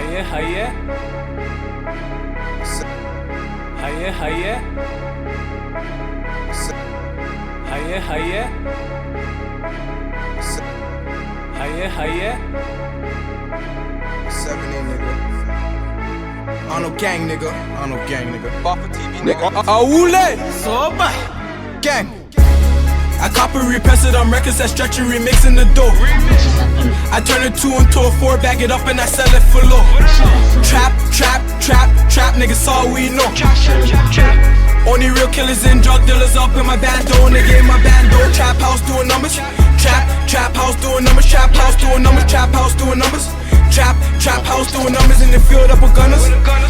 Haye haye. Haye haye. Haye haye. Haye haye. 70 nigga. I no gang nigga. I no gang nigga. Bopper TV nigga. Aule. Soba. Gang. I copy repress it on records that stretch and remixing the dough. I turn a 2 into a 4, bag it up and I sell it for low. Trap, trap, trap, trap, niggas all we know. Only real killers and drug dealers up in my bando, nigga in my bando. Trap house doing numbers. Trap house doing numbers. Trap house doing numbers. Trap house doing numbers. Trap house doing numbers in the field up with gunners.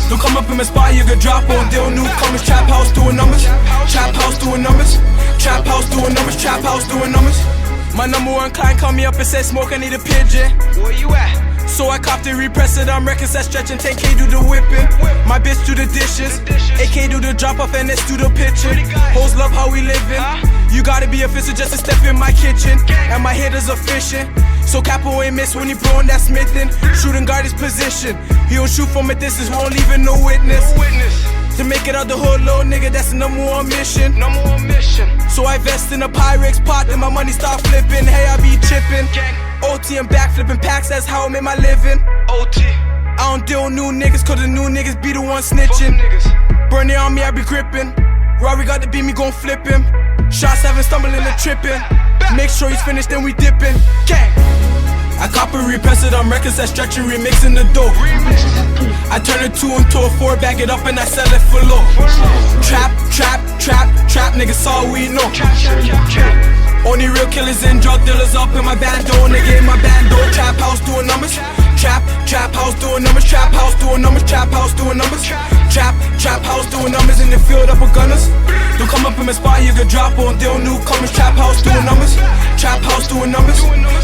Don't come up in my spot, you could drop on deal newcomers. Trap house doing numbers. Trap house doing numbers. Trap house doing numbers. Trap house doing numbers. My number one client called me up and said, "Smoke, I need a pigeon." Where you at? So I copped it, repress it, I'm records that stretching. 10K do the whipping, my bitch do the dishes. AK do the drop off and let's do the pitching. Hoes love how we living. You gotta be official just to step in my kitchen. And my hitters are fishing. So Capo ain't miss when he blowing that Smithin'. Shooting guard his position. He don't shoot from a distance, won't leaving no witness. To make it out the hood, little nigga, that's the number one mission. So I vest in a Pyrex pot, then my money start flipping. Hey, I be chipping. OT and back flipping packs, that's how I make my living. OT. I don't deal with new niggas, cause the new niggas be the one snitching. Burn it on me, I be gripping. Rory got to beat me, gon' flip him. Shots haven't stumbling and tripping. Make sure he's finished, then we dipping. Gang. I copy repress it on records that stretch and remixing the dough. I turn a 2 into a 4, bag it up and I sell it for low. Trap, trap, trap, trap, niggas all we know. Only real killers and drug dealers up in my bando, nigga in my bando. Trap house doing numbers. Trap house doing numbers. Trap house doing numbers. Trap house doing numbers. Trap house doing numbers in the field up with gunners. Don't come up in my spot, you could drop on deal newcomers. Trap house doing numbers. Trap house doing numbers.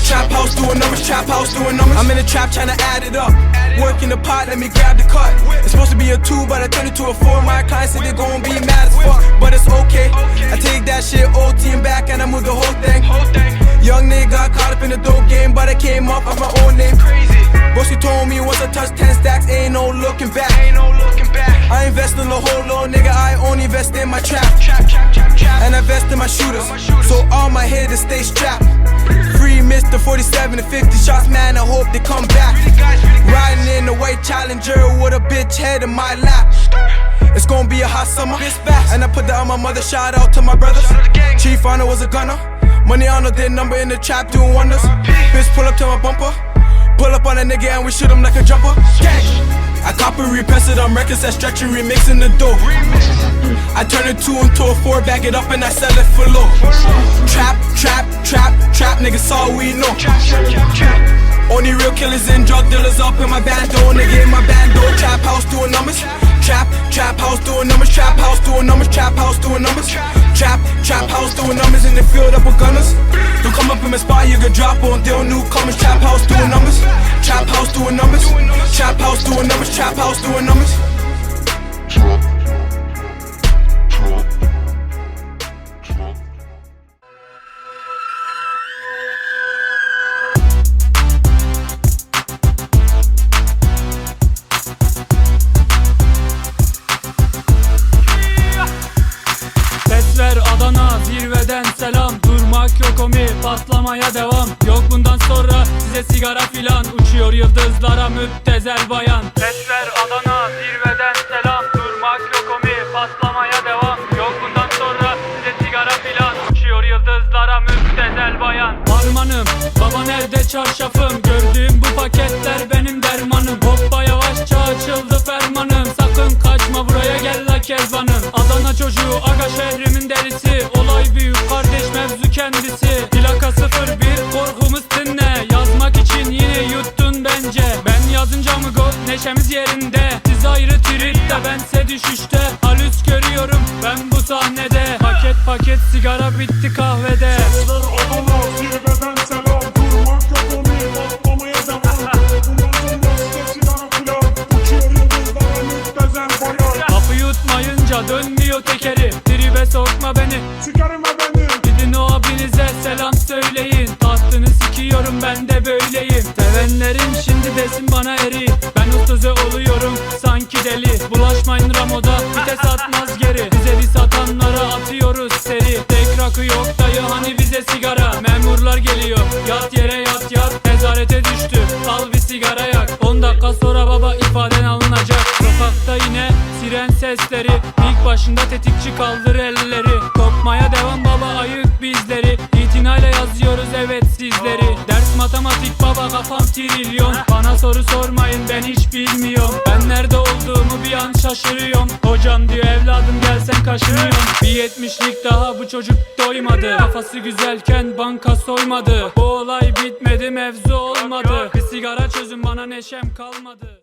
Trap house doing numbers. Trap house doing numbers. I'm in the trap trying to add it up. Work in the pot, let me grab the cut. It's supposed to be a 2, but I turned it to a 4. My clients say they're gon' be mad as fuck, but it's okay. I take that shit OT and back and I move the whole thing. Young nigga got caught up in the dope game, but I came up of my own name. Bossy told me once I touch 10 stacks, ain't no looking back. I invest in the whole little nigga, I only invest in my trap. And I invest in my shooters, so all my hitters stay strapped. Free Mr. 47 and 50 shots, man, I hope they come back. Riding in the white Challenger with a bitch head in my lap. It's gonna be a hot summer, and I put that on my mother. Shout out to my brothers. Chief Honor was a gunner. Money on their number in the trap doing wonders. Bitch pull up to my bumper. Pull up on a nigga and we shoot him like a jumper. Gang. I copy repress it on records that stretch and remixing the dough. I turn a 2 into a 4, bag it up and I sell it for low. Trap, trap, trap, trap, niggas all we know. Only real killers and drug dealers up in my bando, nigga in my bando. Trap house doing numbers. Trap house doing numbers. Trap house doing numbers. Trap house doing numbers. Trap house doing numbers in the field up with gunners. Don't come up in my spot, you could drop on deal newcomers. Trap house doing numbers. Trap house doing numbers. Trap house doing numbers. Trap house doing numbers. Sesler Adana, zirveden selam. Durmak yok omi, patlamaya devam. Yok bundan sonra size sigara filan. Uçuyor yıldızlara müptezel bayan. Sesler Adana, zirveden selam. Durmak yok omi, patlamaya devam. Yok bundan sonra size sigara filan. Uçuyor yıldızlara müptezel bayan. Harmanım, baba nerede çarşafım? Gördüğüm bu paketler benim dermanım. Hoppa yavaşça açıldı fermanım. Sakın kaçma buraya gel la kezbanım. Adana çocuğu aga şehrimin delisi. Olay büyük kardeş mevzu kendisi. Plaka 01 korkumuz dinle. Yazmak için yine yuttun bence. Ben yazınca mı gol neşemiz yerinde. Siz ayrı tripte bense düşüşte. Halüs görüyorum ben bu sahnede. Paket paket sigara bitti kahvede. Sesler Adana, zirveden selam. Durmak yok omi, patlamaya devam. Bundan sonra size sigara filan. Uçuyor yıldızlara müptezel bayan. Kapı yutmayınca dönmüyor tekeri. Tribe sokma beni, Çıkarma beni. gidin o abinize selam söyle. söyleyin, tahtını sikiyorum ben de böyleyim. Sevenlerim şimdi desin bana eri, ben o söze oluyorum sanki deli. Bulaşmayın Ramo'da, vites atmaz geri. Bize bir satanlara atıyoruz seri. Tek rakı yok dayı, hani bize sigara. Memurlar geliyor, yat yere yat yat. Nezarete düştü, al bir sigara yak. 10 dakika sonra baba ifaden alınacak. Sokakta yine siren sesleri, ilk başında tetikçi kaldır elleri. Kopmaya devam baba, ayık bizleri. İtinayla yazıyoruz evet sizleri. Ders matematik baba, kafam trilyon. Bana soru sormayın, ben hiç bilmiyorum. Ben nerede olduğumu bir an şaşırıyorum. Hocam diyor evladım gel sen kaşınıyorsun. Bir 70'lik daha bu çocuk doymadı. Kafası güzelken banka soymadı. Bu olay bitmedi, mevzu olmadı. Bir sigara çözün bana, neşem kalmadı.